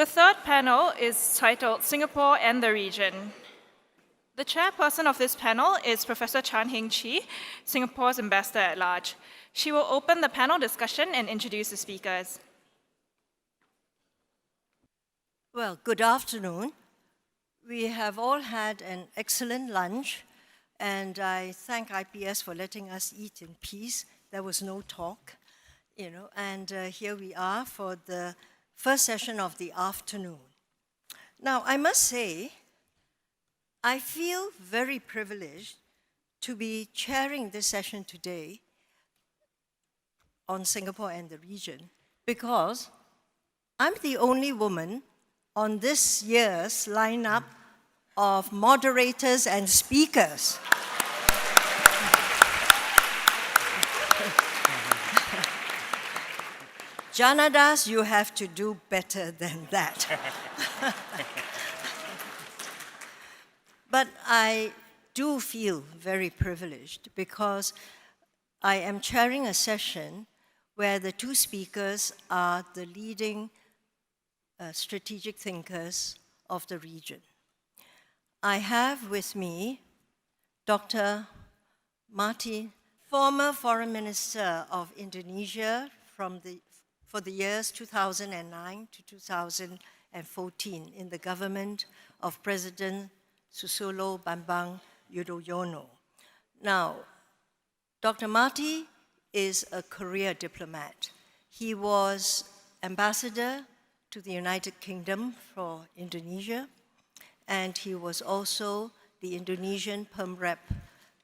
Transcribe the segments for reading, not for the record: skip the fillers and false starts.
The third panel is titled Singapore and the Region. The chairperson of this panel is Professor Chan Heng Chi, Singapore's ambassador at large. She will open the panel discussion and introduce the speakers. Well, good afternoon. We have all had an excellent lunch, and I thank IPS for letting us eat in peace. There was no talk, and here we are for the first session of the afternoon. Now, I must say, I feel very privileged to be chairing this session today on Singapore and the region, because I'm the only woman on this year's lineup of moderators and speakers. Janadas, you have to do better than that. But I do feel very privileged because I am chairing a session where the two speakers are the leading strategic thinkers of the region. I have with me Dr. Marty, former Foreign Minister of Indonesia for the years 2009 to 2014 in the government of President Susilo Bambang Yudhoyono. Now, Dr. Marty is a career diplomat. He was ambassador to the United Kingdom for Indonesia, and he was also the Indonesian Perm Rep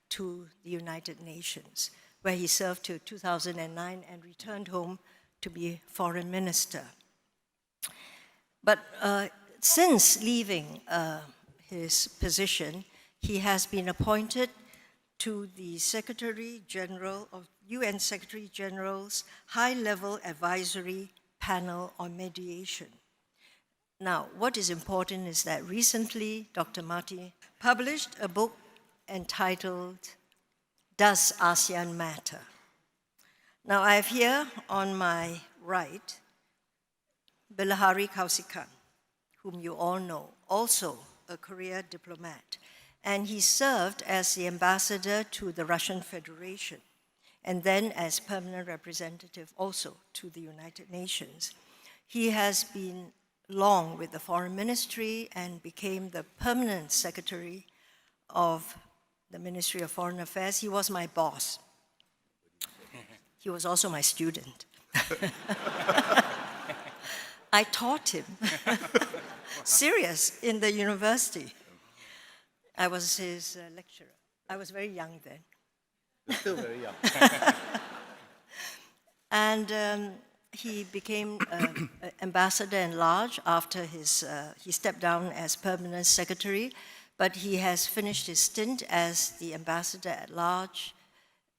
to the United Nations, where he served till 2009 and returned home to be foreign minister. But since leaving his position, he has been appointed to the Secretary General of UN Secretary General's high-level advisory panel on mediation. Now, what is important is that recently Dr. Marty published a book entitled Does ASEAN Matter? Now, I have here on my right Bilahari Kausikan, whom you all know, also a career diplomat, and he served as the ambassador to the Russian Federation, and then as permanent representative also to the United Nations. He has been long with the Foreign Ministry and became the permanent secretary of the Ministry of Foreign Affairs. He was my boss. He was also my student. I taught him, serious, in the university. I was his lecturer. I was very young then. You're still very young. And he became ambassador at large after he stepped down as permanent secretary, but he has finished his stint as the ambassador at large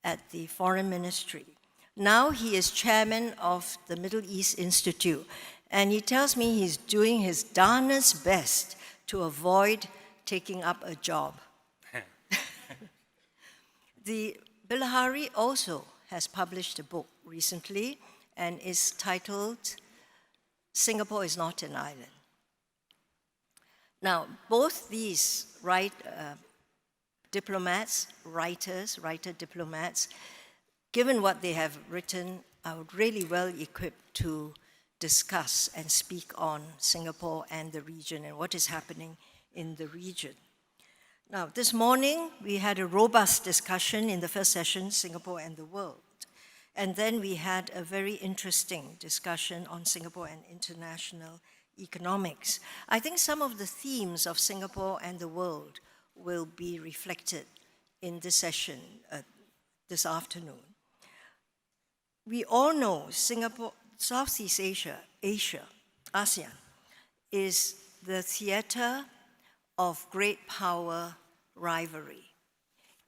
at the Foreign Ministry. Now he is chairman of the Middle East Institute, and he tells me he's doing his darnest best to avoid taking up a job. The Bilahari also has published a book recently and is titled Singapore is Not an Island. Now, both these writer-diplomats, given what they have written, are really well equipped to discuss and speak on Singapore and the region and what is happening in the region. Now, this morning, we had a robust discussion in the first session, Singapore and the World. And then we had a very interesting discussion on Singapore and international economics. I think some of the themes of Singapore and the world will be reflected in this session this afternoon. We all know Singapore, Southeast Asia, ASEAN, is the theater of great power rivalry.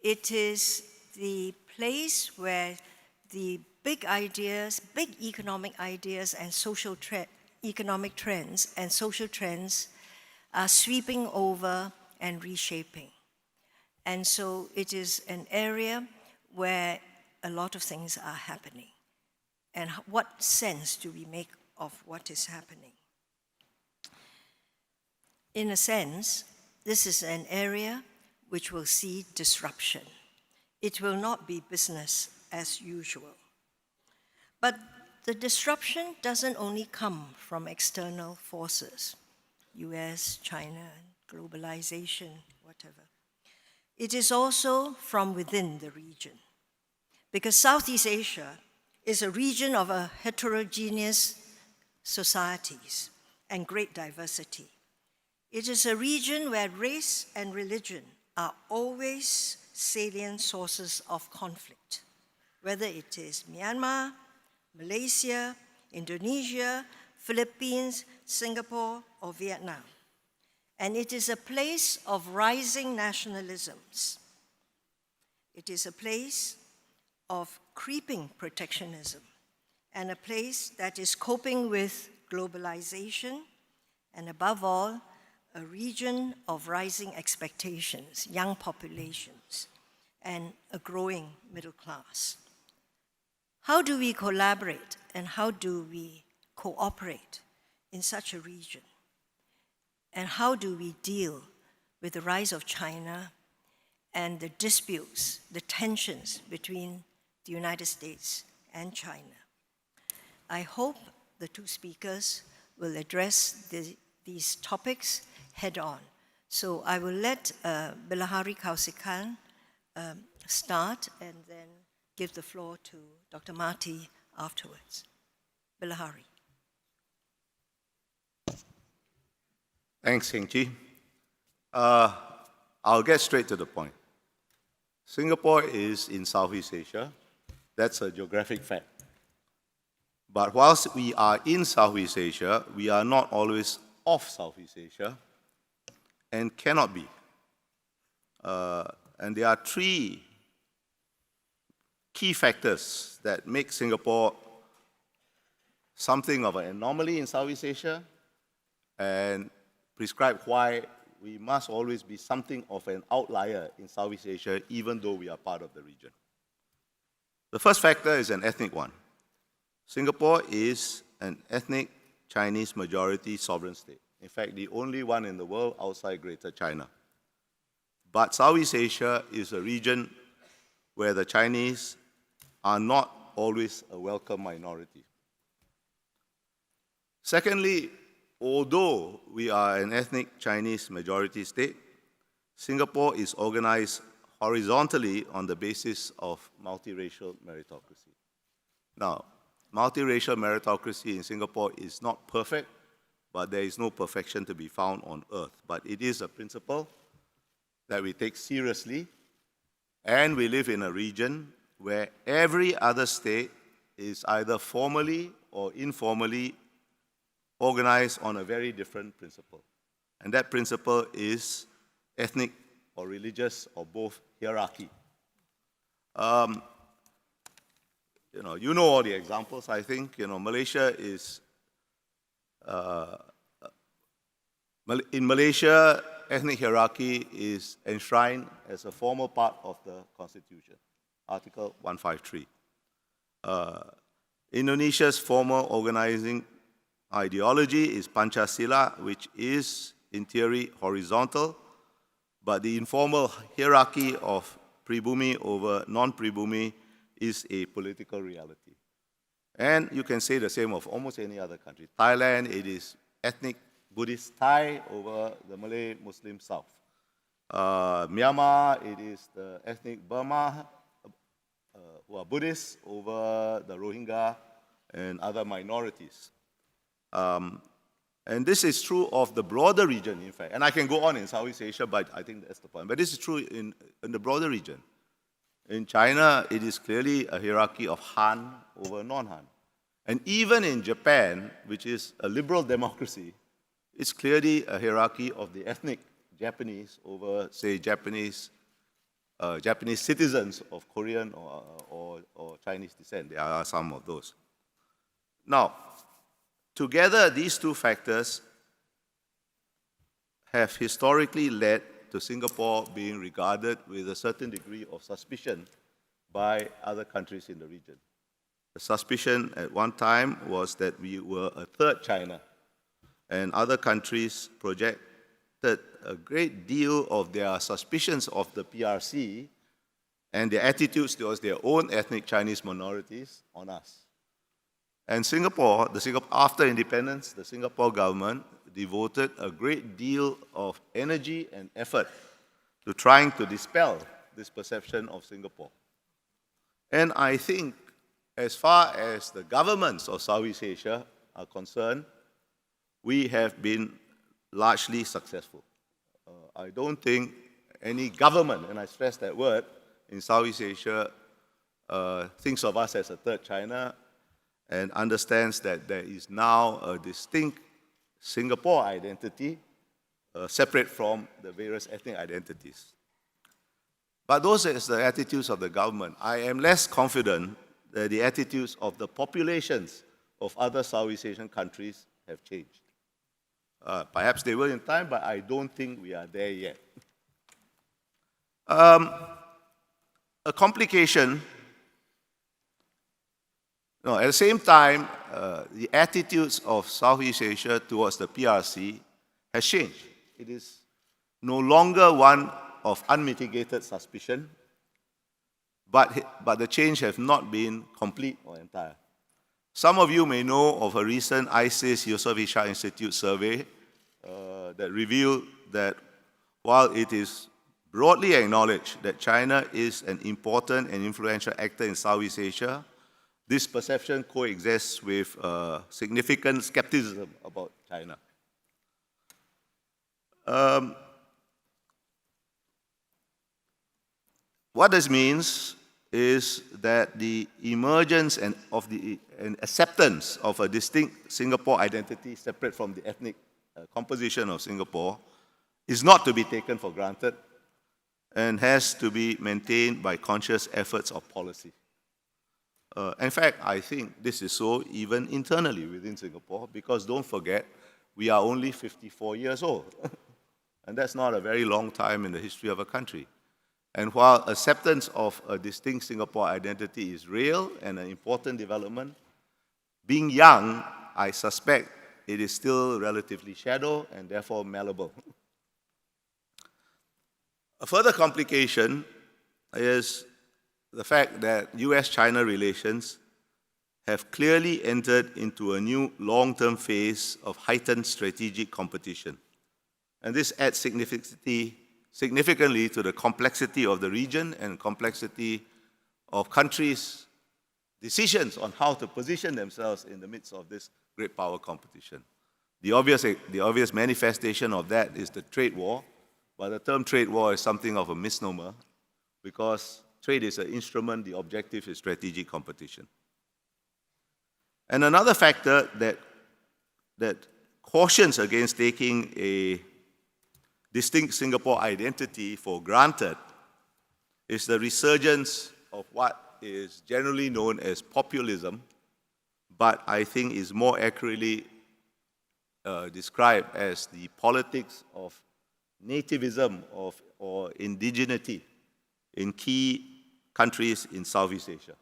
It is the place where the big ideas, big economic ideas and economic trends and social trends are sweeping over and reshaping. And so it is an area where a lot of things are happening. And what sense do we make of what is happening? In a sense, this is an area which will see disruption. It will not be business as usual. But the disruption doesn't only come from external forces, US, China, globalization, whatever. It is also from within the region. Because Southeast Asia is a region of a heterogeneous societies and great diversity. It is a region where race and religion are always salient sources of conflict, whether it is Myanmar, Malaysia, Indonesia, Philippines, Singapore, or Vietnam. And it is a place of rising nationalisms. It is a place of creeping protectionism, and a place that is coping with globalization, and above all, a region of rising expectations, young populations, and a growing middle class. How do we collaborate and how do we cooperate in such a region? And how do we deal with the rise of China and the disputes, the tensions between the United States and China? I hope the two speakers will address these topics head on. So I will let Bilahari Kausikan start and then give the floor to Dr. Marty afterwards. Bilahari. Thanks, Heng Chi. I'll get straight to the point. Singapore is in Southeast Asia. That's a geographic fact. But whilst we are in Southeast Asia, we are not always of Southeast Asia and cannot be. And there are three key factors that make Singapore something of an anomaly in Southeast Asia and prescribe why we must always be something of an outlier in Southeast Asia, even though we are part of the region. The first factor is an ethnic one. Singapore is an ethnic Chinese majority sovereign state. In fact, the only one in the world outside Greater China. But Southeast Asia is a region where the Chinese are not always a welcome minority. Secondly, although we are an ethnic Chinese majority state, Singapore is organized horizontally on the basis of multiracial meritocracy. Now, multiracial meritocracy in Singapore is not perfect, but there is no perfection to be found on earth. But it is a principle that we take seriously, and we live in a region where every other state is either formally or informally organized on a very different principle. And that principle is ethnic or religious or both hierarchy. You know all the examples, I think. Malaysia is, in Malaysia, ethnic hierarchy is enshrined as a formal part of the Constitution, Article 153. Indonesia's formal organizing ideology is Pancasila, which is, in theory, horizontal, but the informal hierarchy of pribumi over non-pribumi is a political reality. And you can say the same of almost any other country. Thailand, it is ethnic Buddhist Thai over the Malay Muslim South. Myanmar, it is the ethnic Burma who are Buddhists over the Rohingya and other minorities. And this is true of the broader region, in fact. And I can go on in Southeast Asia, but I think that's the point. But this is true in the broader region. In China, it is clearly a hierarchy of Han over non-Han. And even in Japan, which is a liberal democracy, it's clearly a hierarchy of the ethnic Japanese over, say, Japanese citizens of Korean or Chinese descent. There are some of those. Now, together, these two factors have historically led to Singapore being regarded with a certain degree of suspicion by other countries in the region. The suspicion at one time was that we were a third China, and other countries project a great deal of their suspicions of the PRC and their attitudes towards their own ethnic Chinese minorities on us. And Singapore, after independence, the Singapore government devoted a great deal of energy and effort to trying to dispel this perception of Singapore. And I think as far as the governments of Southeast Asia are concerned, we have been largely successful. I don't think any government, and I stress that word, in Southeast Asia thinks of us as a third China and understands that there is now a distinct Singapore identity separate from the various ethnic identities. But those are the attitudes of the government. I am less confident that the attitudes of the populations of other Southeast Asian countries have changed. Perhaps they will in time, but I don't think we are there yet. A complication, at the same time, the attitudes of Southeast Asia towards the PRC has changed. It is no longer one of unmitigated suspicion, but the change has not been complete or entire. Some of you may know of a recent ISIS Yusof Ishak Institute survey that revealed that while it is broadly acknowledged that China is an important and influential actor in Southeast Asia, this perception coexists with significant skepticism about China. What this means is that the emergence and acceptance of a distinct Singapore identity separate from the ethnic composition of Singapore is not to be taken for granted and has to be maintained by conscious efforts of policy. In fact, I think this is so even internally within Singapore, because don't forget, we are only 54 years old. And that's not a very long time in the history of a country. And while acceptance of a distinct Singapore identity is real and an important development, being young, I suspect it is still relatively shallow and therefore malleable. A further complication is the fact that US-China relations have clearly entered into a new long-term phase of heightened strategic competition. And this adds significantly to the complexity of the region and complexity of countries' decisions on how to position themselves in the midst of this great power competition. The obvious manifestation of that is the trade war, but the term trade war is something of a misnomer because trade is an instrument, the objective is strategic competition. And another factor that cautions against taking a distinct Singapore identity for granted is the resurgence of what is generally known as populism, but I think is more accurately described as the politics of nativism or indigeneity in key countries in Southeast Asia.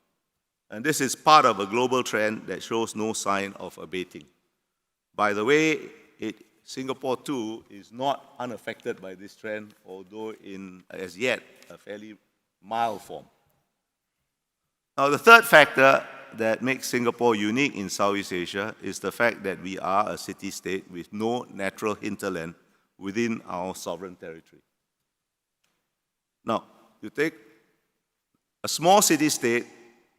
And this is part of a global trend that shows no sign of abating. By the way, Singapore too is not unaffected by this trend, although in, as yet, a fairly mild form. Now, the third factor that makes Singapore unique in Southeast Asia is the fact that we are a city-state with no natural hinterland within our sovereign territory. Now, you take a small city-state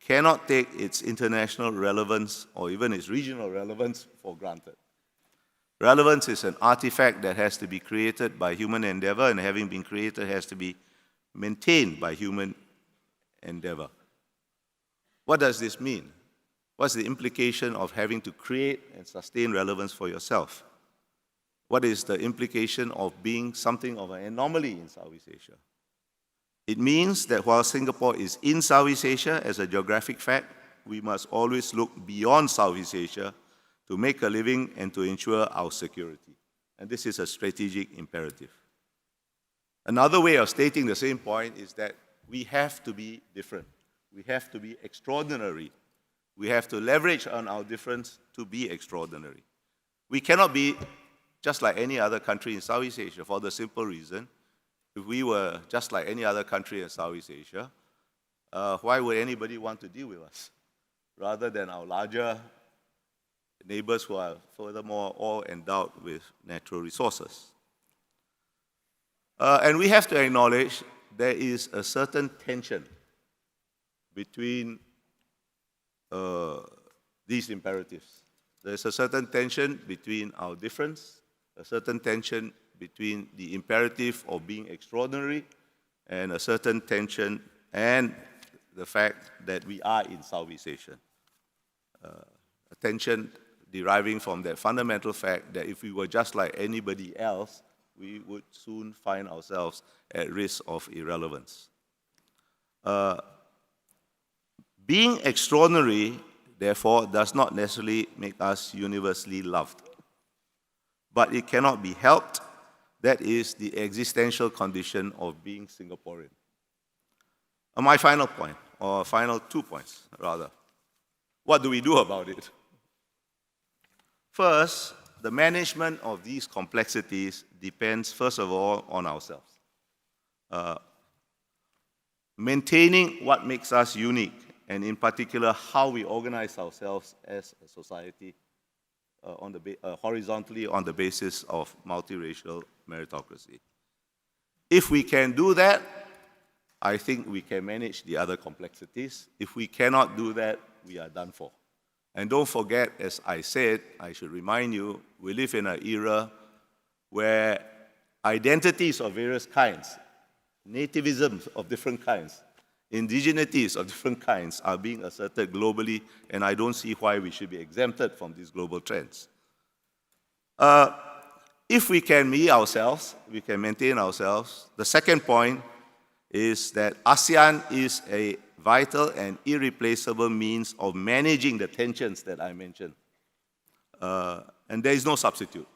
cannot take its international relevance or even its regional relevance for granted. Relevance is an artifact that has to be created by human endeavor, and having been created has to be maintained by human endeavor. What does this mean? What's the implication of having to create and sustain relevance for yourself? What is the implication of being something of an anomaly in Southeast Asia? It means that while Singapore is in Southeast Asia as a geographic fact, we must always look beyond Southeast Asia to make a living and to ensure our security. And this is a strategic imperative. Another way of stating the same point is that we have to be different. We have to be extraordinary. We have to leverage on our difference to be extraordinary. We cannot be just like any other country in Southeast Asia, for the simple reason, if we were just like any other country in Southeast Asia, why would anybody want to deal with us, rather than our larger neighbors who are furthermore all endowed with natural resources? And we have to acknowledge there is a certain tension between these imperatives. There's a certain tension between our difference, a certain tension between the imperative of being extraordinary, and a certain tension and the fact that we are in Southeast Asia. A tension deriving from that fundamental fact that if we were just like anybody else, we would soon find ourselves at risk of irrelevance. Being extraordinary, therefore, does not necessarily make us universally loved. But it cannot be helped. That is the existential condition of being Singaporean. My final point, or final 2 points, rather. What do we do about it? First, the management of these complexities depends, first of all, on ourselves. Maintaining what makes us unique, and in particular, how we organize ourselves as a society horizontally on the basis of multiracial meritocracy. If we can do that, I think we can manage the other complexities. If we cannot do that, we are done for. And don't forget, as I said, I should remind you, we live in an era where identities of various kinds, nativisms of different kinds, indigenities of different kinds are being asserted globally, and I don't see why we should be exempted from these global trends. If we can be ourselves, we can maintain ourselves. The second point is that ASEAN is a vital and irreplaceable means of managing the tensions that I mentioned. And there is no substitute.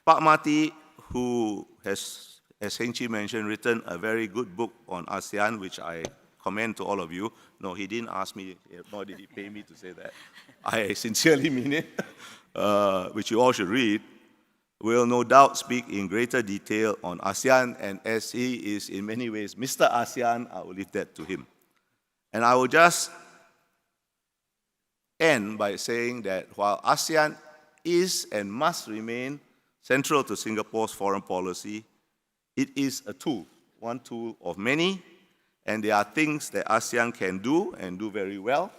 Pak Mati, who has, as Heng Chi mentioned, written a very good book on ASEAN, which I commend to all of you. No, he didn't ask me, nor did he pay me to say that. I sincerely mean it, which you all should read. Will no doubt speak in greater detail on ASEAN, and as he is in many ways Mr. ASEAN, I will leave that to him. And I will just end by saying that while ASEAN is and must remain central to Singapore's foreign policy, it is a tool, one tool of many, and there are things that ASEAN can do and do very well,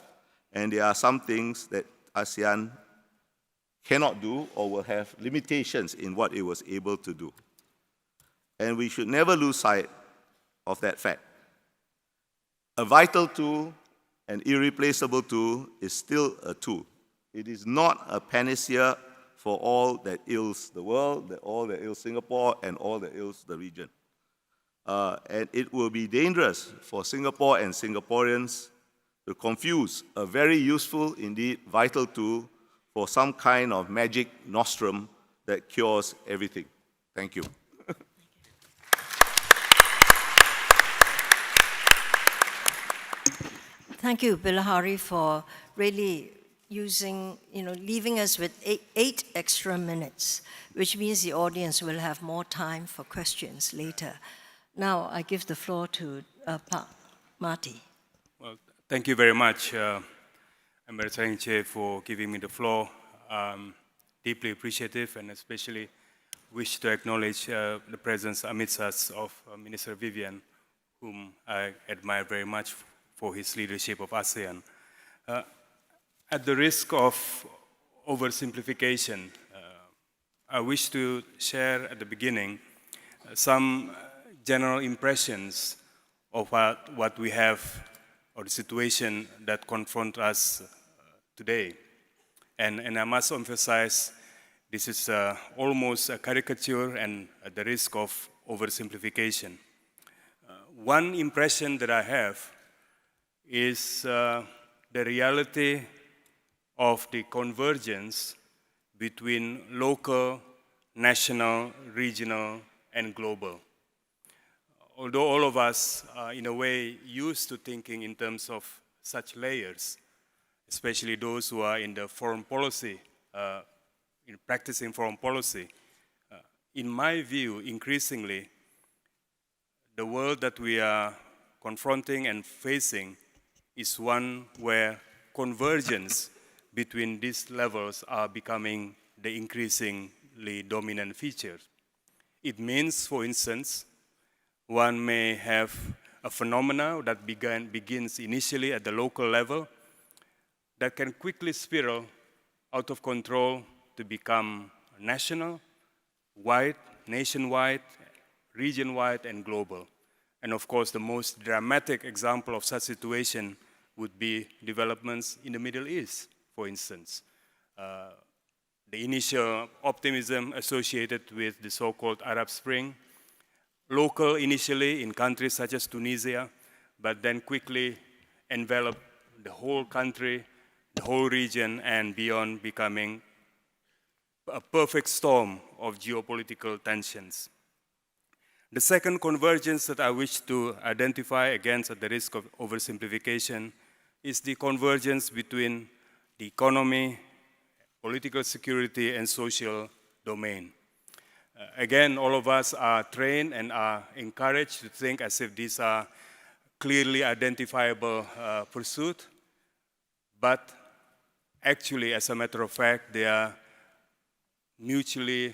and there are some things that ASEAN cannot do or will have limitations in what it was able to do. And we should never lose sight of that fact. A vital tool, an irreplaceable tool, is still a tool. It is not a panacea for all that ails the world, all that ails Singapore, and all that ails the region. And it will be dangerous for Singapore and Singaporeans to confuse a very useful, indeed vital tool for some kind of magic nostrum that cures everything. Thank you. Thank you, Bilahari, for really leaving us with eight extra minutes, which means the audience will have more time for questions later. Now, I give the floor to Pak Marty. Well, thank you very much, Ambassador Heng Che, for giving me the floor. Deeply appreciative, and especially wish to acknowledge the presence amidst us of Minister Vivian, whom I admire very much for his leadership of ASEAN. At the risk of oversimplification, I wish to share at the beginning some general impressions of what we have, or the situation that confront us today. And I must emphasize, this is almost a caricature and at the risk of oversimplification. One impression that I have is the reality of the convergence between local, national, regional, and global. Although all of us are in a way used to thinking in terms of such layers, especially those who are in the foreign policy in practicing foreign policy, in my view, increasingly, the world that we are confronting and facing is one where convergence between these levels are becoming the increasingly dominant features. It means, for instance, one may have a phenomena that begins initially at the local level that can quickly spiral out of control to become national, wide, nationwide, region-wide, and global. And of course, the most dramatic example of such situation would be developments in the Middle East, for instance. The initial optimism associated with the so-called Arab Spring, local initially in countries such as Tunisia, but then quickly enveloped the whole country, the whole region, and beyond, becoming a perfect storm of geopolitical tensions. The second convergence that I wish to identify, again at the risk of oversimplification, is the convergence between the economy, political security, and social domain. Again, all of us are trained and are encouraged to think as if these are clearly identifiable pursuits, but actually, as a matter of fact, they are mutually,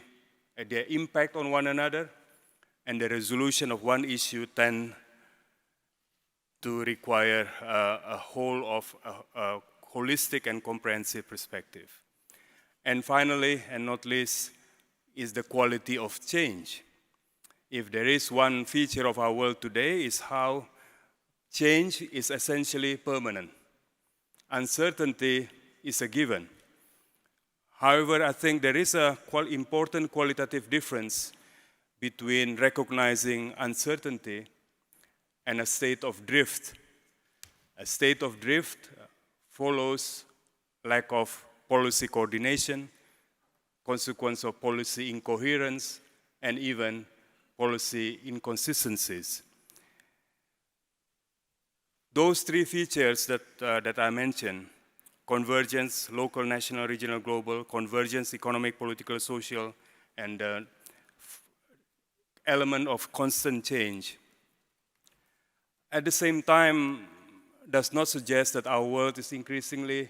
their impact on one another and the resolution of one issue tend to require a holistic and comprehensive perspective. And finally, and not least, is the quality of change. If there is one feature of our world today, is how change is essentially permanent. Uncertainty is a given. However, I think there is an important qualitative difference between recognizing uncertainty and a state of drift. A state of drift follows lack of policy coordination, consequence of policy incoherence, and even policy inconsistencies. Those three features that I mentioned, convergence, local, national, regional, global, convergence, economic, political, social, and element of constant change, at the same time, does not suggest that our world is increasingly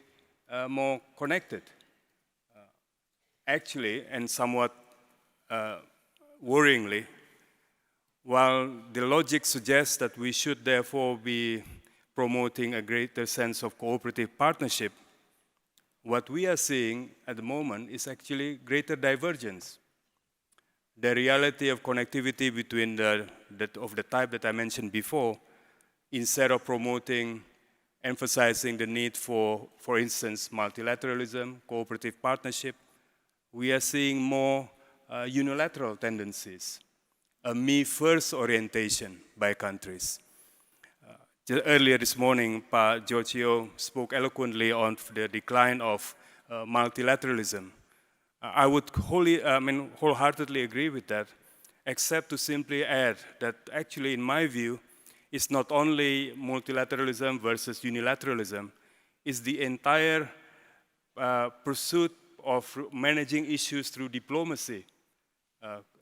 more connected. Actually, and somewhat worryingly, while the logic suggests that we should therefore be promoting a greater sense of cooperative partnership, what we are seeing at the moment is actually greater divergence. The reality of connectivity between of the type that I mentioned before, instead of promoting, emphasizing the need for instance, multilateralism, cooperative partnership, we are seeing more unilateral tendencies, a me-first orientation by countries. Earlier this morning, Pa Giorgio spoke eloquently on the decline of multilateralism. I would wholeheartedly agree with that, except to simply add that actually, in my view, it's not only multilateralism versus unilateralism, it's the entire pursuit of managing issues through diplomacy.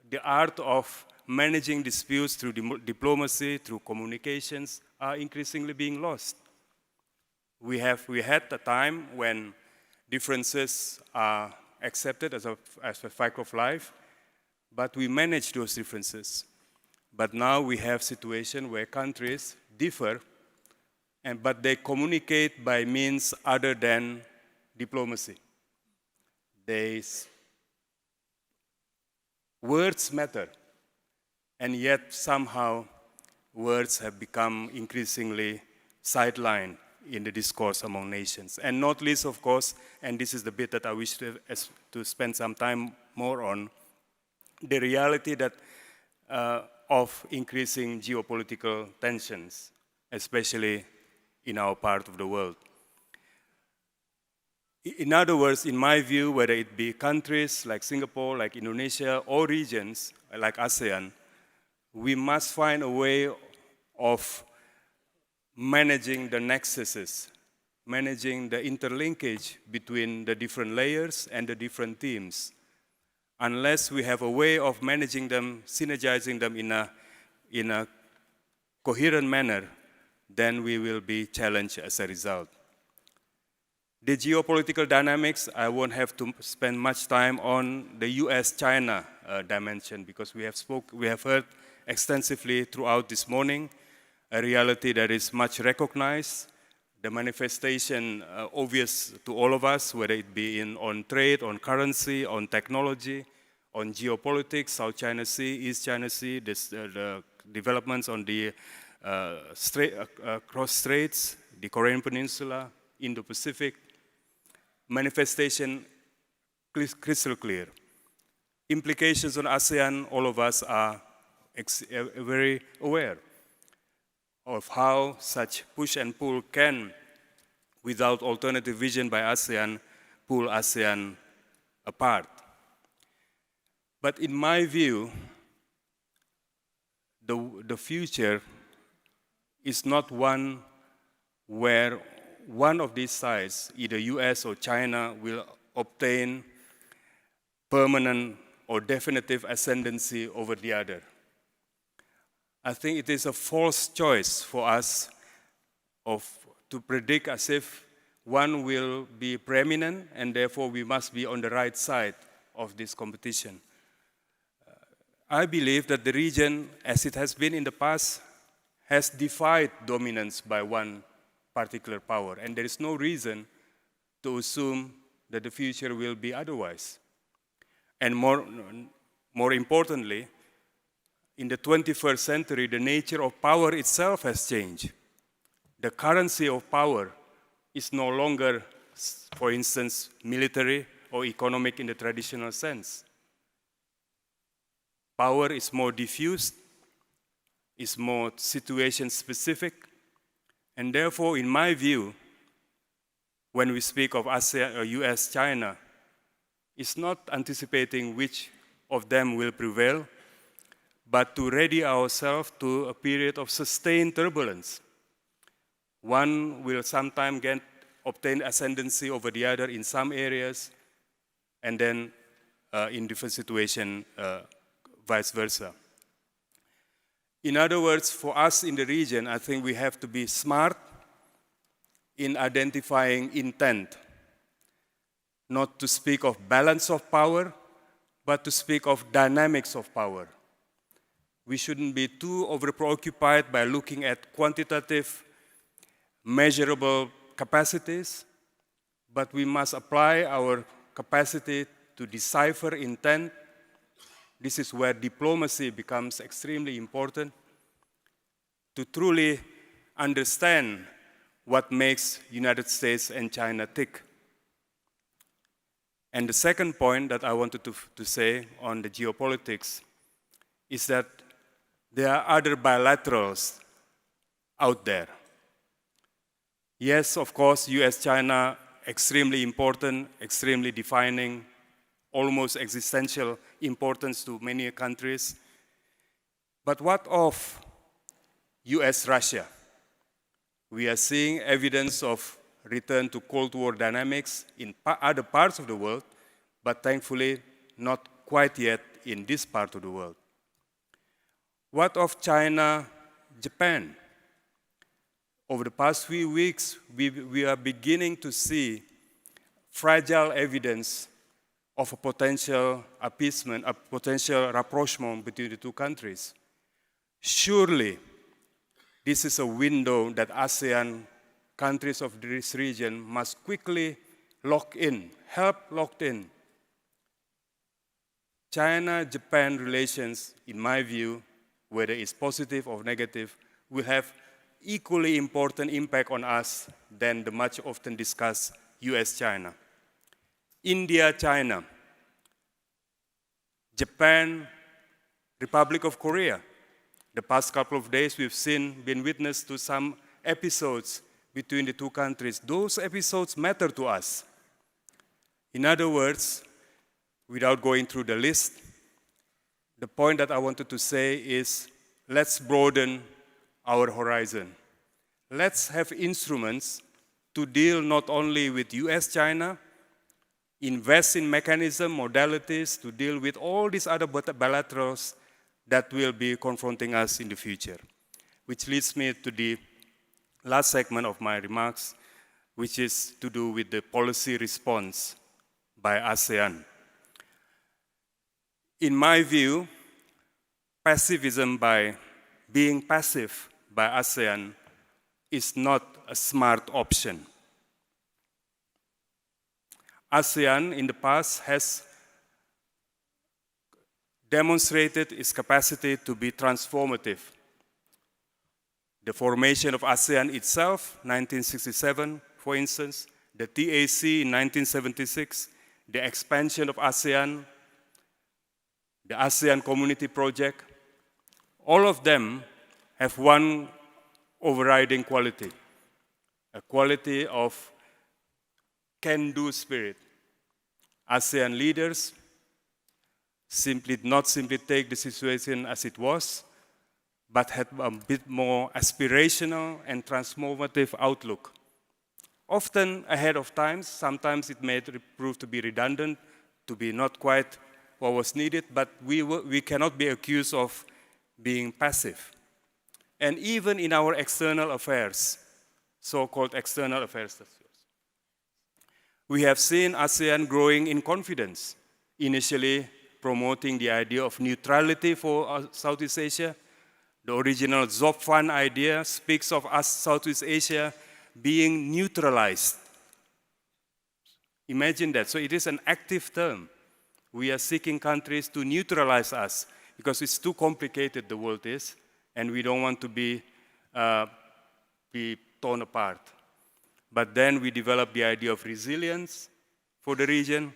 The art of managing disputes through diplomacy, through communications, are increasingly being lost. We had a time when differences are accepted as a fact of life, but we manage those differences. But now we have a situation where countries differ, but they communicate by means other than diplomacy. Words matter, and yet somehow words have become increasingly sidelined in the discourse among nations. And not least, of course, and this is the bit that I wish to spend some time more on, the reality that of increasing geopolitical tensions, especially in our part of the world. In other words, in my view, whether it be countries like Singapore, like Indonesia, or regions like ASEAN, we must find a way of managing the nexuses managing the interlinkage between the different layers and the different teams. Unless we have a way of managing them, synergizing them in a coherent manner, then we will be challenged as a result. The geopolitical dynamics, I won't have to spend much time on the US-China dimension because we have heard extensively throughout this morning, a reality that is much recognized, the manifestation obvious to all of us, whether it be on trade, on currency, on technology, on geopolitics, South China Sea, East China Sea, the developments on the cross straits, the Korean Peninsula, Indo-Pacific, manifestation crystal clear. Implications on ASEAN, all of us are very aware of how such push and pull can, without alternative vision by ASEAN, pull ASEAN apart. But in my view, the future is not one where one of these sides, either US or China, will obtain permanent or definitive ascendancy over the other. I think it is a false choice for us to predict as if one will be preeminent and therefore we must be on the right side of this competition. I believe that the region, as it has been in the past, has defied dominance by one particular power, and there is no reason to assume that the future will be otherwise. And more importantly, in the 21st century, the nature of power itself has changed. The currency of power is no longer, for instance, military or economic in the traditional sense. Power is more diffused, is more situation-specific, and therefore, in my view, when we speak of ASEAN or US-China, it's not anticipating which of them will prevail, but to ready ourselves to a period of sustained turbulence. One will sometime obtain ascendancy over the other in some areas, and then in different situations, vice versa. In other words, for us in the region, I think we have to be smart in identifying intent, not to speak of balance of power, but to speak of dynamics of power. We shouldn't be too over-preoccupied by looking at quantitative, measurable capacities, but we must apply our capacity to decipher intent. This is where diplomacy becomes extremely important, to truly understand what makes United States and China tick. And the second point that I wanted to say on the geopolitics is that there are other bilaterals out there. Yes, of course, US-China, extremely important, extremely defining, almost existential importance to many countries. But what of US-Russia? We are seeing evidence of return to Cold War dynamics in other parts of the world, but thankfully not quite yet in this part of the world. What of China, Japan? Over the past few weeks, we are beginning to see fragile evidence of a potential appeasement, a potential rapprochement between the two countries. Surely, this is a window that ASEAN countries of this region must quickly help lock in. China-Japan relations, in my view, whether it's positive or negative, will have equally important impact on us than the much often discussed US-China. India-China, Japan, Republic of Korea. The past couple of days we've been witness to some episodes between the two countries. Those episodes matter to us. In other words, without going through the list, the point that I wanted to say is let's broaden our horizon. Let's have instruments to deal not only with US-China, invest in mechanism, modalities to deal with all these other bilaterals that will be confronting us in the future. Which leads me to the last segment of my remarks, which is to do with the policy response by ASEAN. In my view, passivism by being passive by ASEAN is not a smart option. ASEAN in the past has demonstrated its capacity to be transformative. The formation of ASEAN itself, 1967, for instance, the TAC in 1976, the expansion of ASEAN, the ASEAN Community Project, all of them have one overriding quality, a quality of can-do spirit. ASEAN leaders not simply take the situation as it was, but had a bit more aspirational and transformative outlook. Often ahead of time, sometimes it may prove to be redundant, to be not quite what was needed, but we cannot be accused of being passive. And even in our external affairs, so-called external affairs, we have seen ASEAN growing in confidence, initially promoting the idea of neutrality for Southeast Asia. The original Zopfan idea speaks of us, Southeast Asia, being neutralized. Imagine that. So it is an active term. We are seeking countries to neutralize us because it's too complicated, the world is, and we don't want to be torn apart. But then we developed the idea of resilience for the region.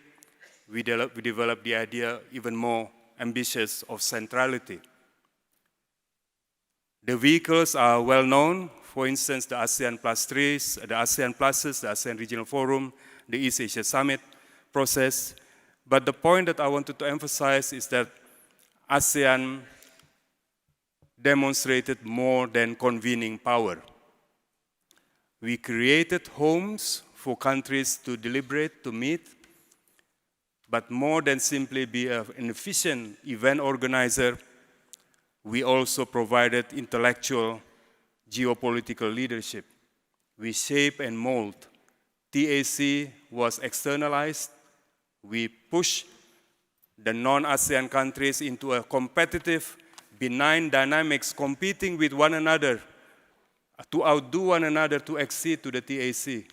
We developed the idea, even more ambitious, of centrality. The vehicles are well known. For instance, the ASEAN Plus 3s, the ASEAN Pluses, the ASEAN Regional Forum, the East Asia Summit process. But the point that I wanted to emphasize is that ASEAN demonstrated more than convening power. We created homes for countries to deliberate, to meet, but more than simply be an efficient event organizer, we also provided intellectual geopolitical leadership. We shape and mold. TAC was externalized. We push the non-ASEAN countries into a competitive, benign dynamics, competing with one another to outdo one another to accede to the TAC.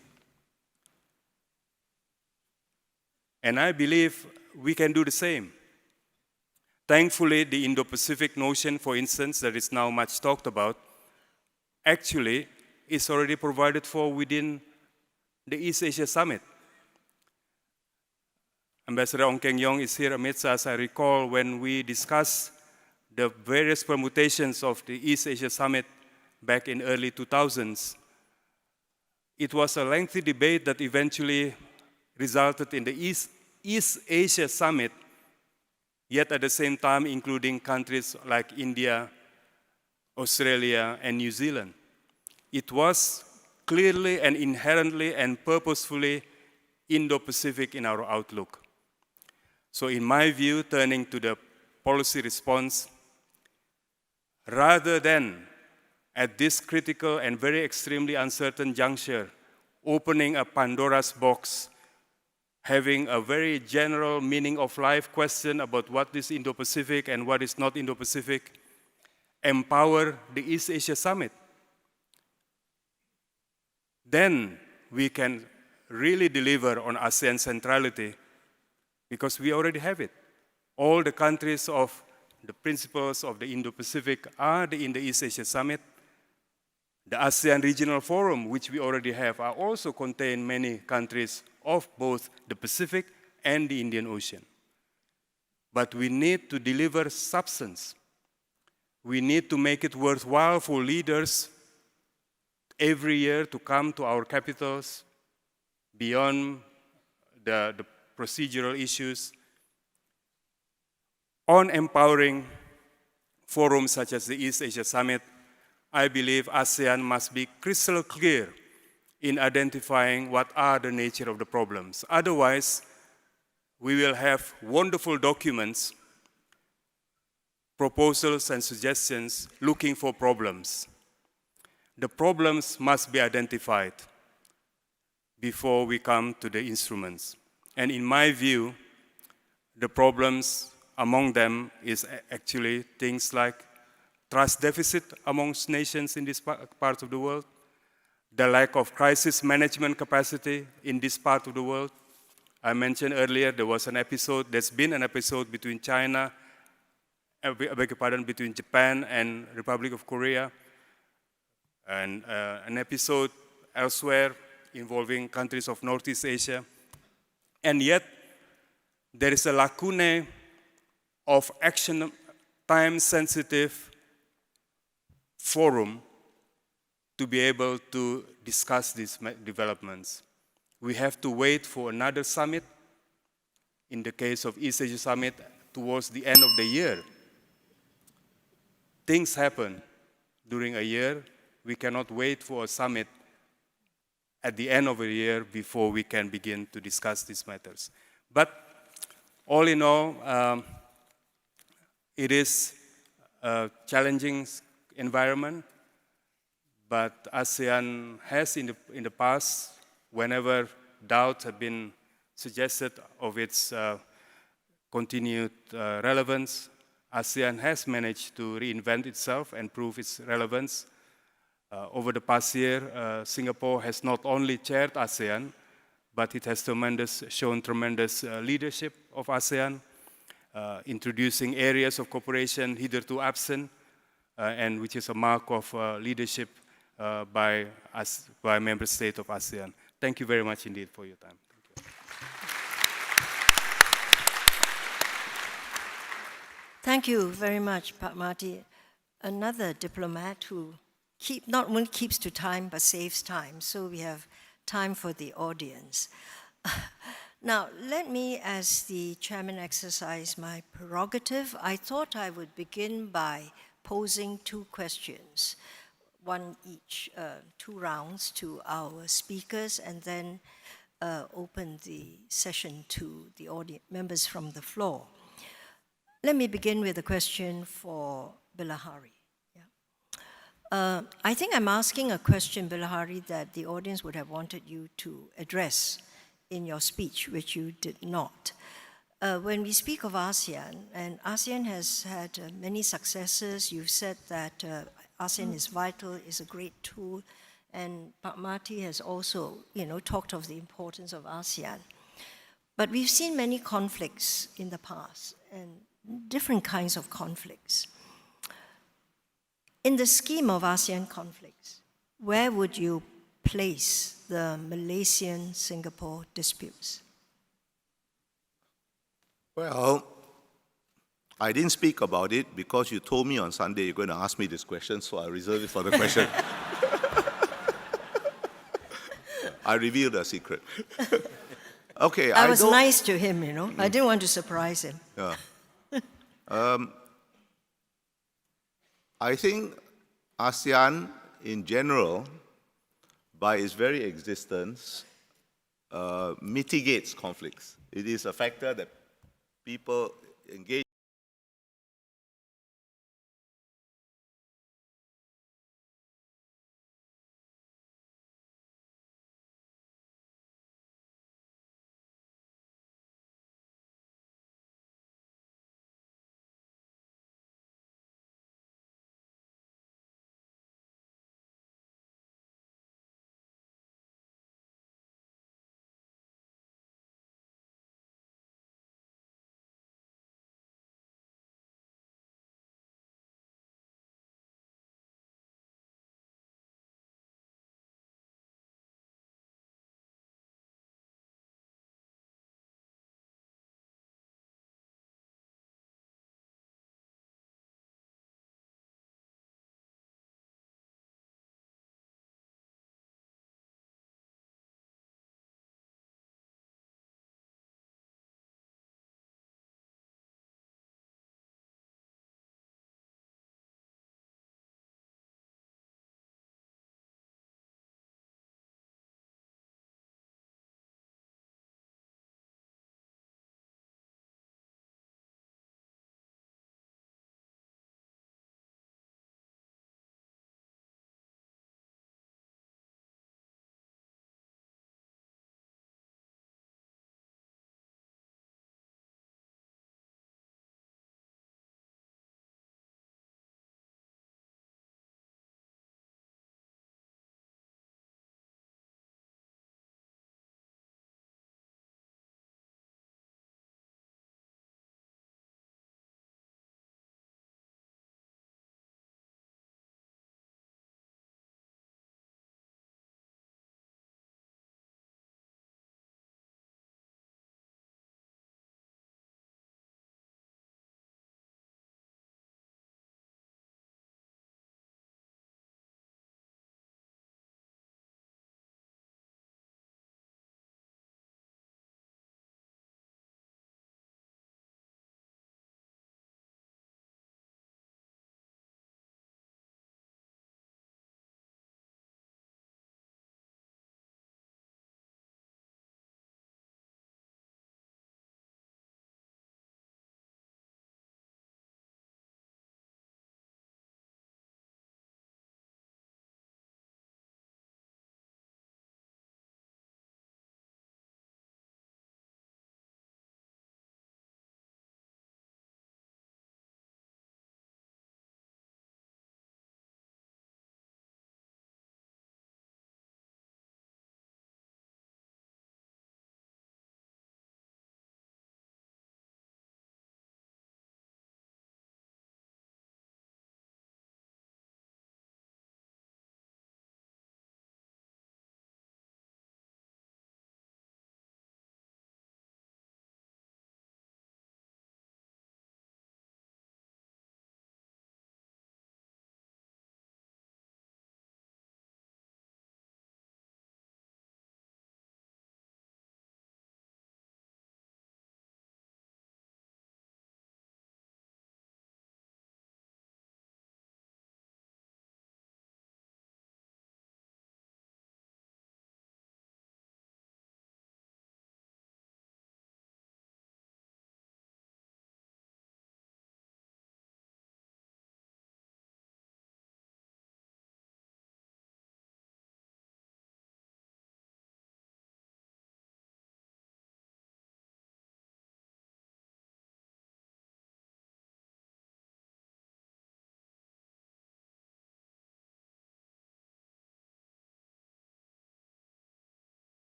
And I believe we can do the same. Thankfully, the Indo-Pacific notion, for instance, that is now much talked about, actually is already provided for within the East Asia Summit. Ambassador Ong Keng Yong is here amidst us. I recall when we discussed the various permutations of the East Asia Summit back in early 2000s. It was a lengthy debate that eventually resulted in the East Asia Summit, yet at the same time including countries like India, Australia, and New Zealand. It was clearly and inherently and purposefully Indo-Pacific in our outlook. So in my view, turning to the policy response, rather than at this critical and very extremely uncertain juncture, opening a Pandora's box, having a very general meaning of life question about what is Indo-Pacific and what is not Indo-Pacific, empower the East Asia Summit. Then we can really deliver on ASEAN centrality because we already have it. All the countries of the principles of the Indo-Pacific are in the East Asia Summit. The ASEAN Regional Forum, which we already have, are also contain many countries of both the Pacific and the Indian Ocean. But we need to deliver substance. We need to make it worthwhile for leaders every year to come to our capitals beyond the procedural issues on empowering forums such as the East Asia Summit. I believe ASEAN must be crystal clear in identifying what are the nature of the problems. Otherwise, we will have wonderful documents, proposals and suggestions looking for problems. The problems must be identified before we come to the instruments. And in my view, the problems among them is actually things like trust deficit amongst nations in this part of the world, the lack of crisis management capacity in this part of the world. I mentioned earlier there's been an episode between China, between Japan and Republic of Korea, and an episode elsewhere involving countries of Northeast Asia. And yet, there is a lacune of action, time-sensitive forum to be able to discuss these developments. We have to wait for another summit, in the case of East Asia Summit, towards the end of the year. Things happen during a year. We cannot wait for a summit at the end of a year before we can begin to discuss these matters. But all in all, it is a challenging environment, but ASEAN has in the past, whenever doubts have been suggested of its continued relevance, ASEAN has managed to reinvent itself and prove its relevance. Over the past year, Singapore has not only chaired ASEAN, but it has shown tremendous leadership of ASEAN, introducing areas of cooperation hitherto absent, and which is a mark of leadership by member states of ASEAN. Thank you very much indeed for your time. Thank you very much, Pak Marty. Another diplomat who not only keeps to time, but saves time. So we have time for the audience. Now, let me, as the chairman, exercise my prerogative. I thought I would begin by posing two questions, one each, 2 rounds to our speakers, and then open the session to the audience, members from the floor. Let me begin with a question for Bilahari. I think I'm asking a question, Bilahari, that the audience would have wanted you to address in your speech, which you did not. When we speak of ASEAN, and ASEAN has had many successes, you've said that ASEAN is vital, is a great tool, and Pak Marty has also, talked of the importance of ASEAN. But we've seen many conflicts in the past, and different kinds of conflicts. In the scheme of ASEAN conflicts, where would you place the Malaysian-Singapore disputes? Well, I didn't speak about it because you told me on Sunday you're going to ask me this question, so I reserved it for the question. I revealed a secret. Okay, I was nice to him, I didn't want to surprise him. Yeah. I think ASEAN in general, by its very existence, mitigates conflicts. It is a factor that people engage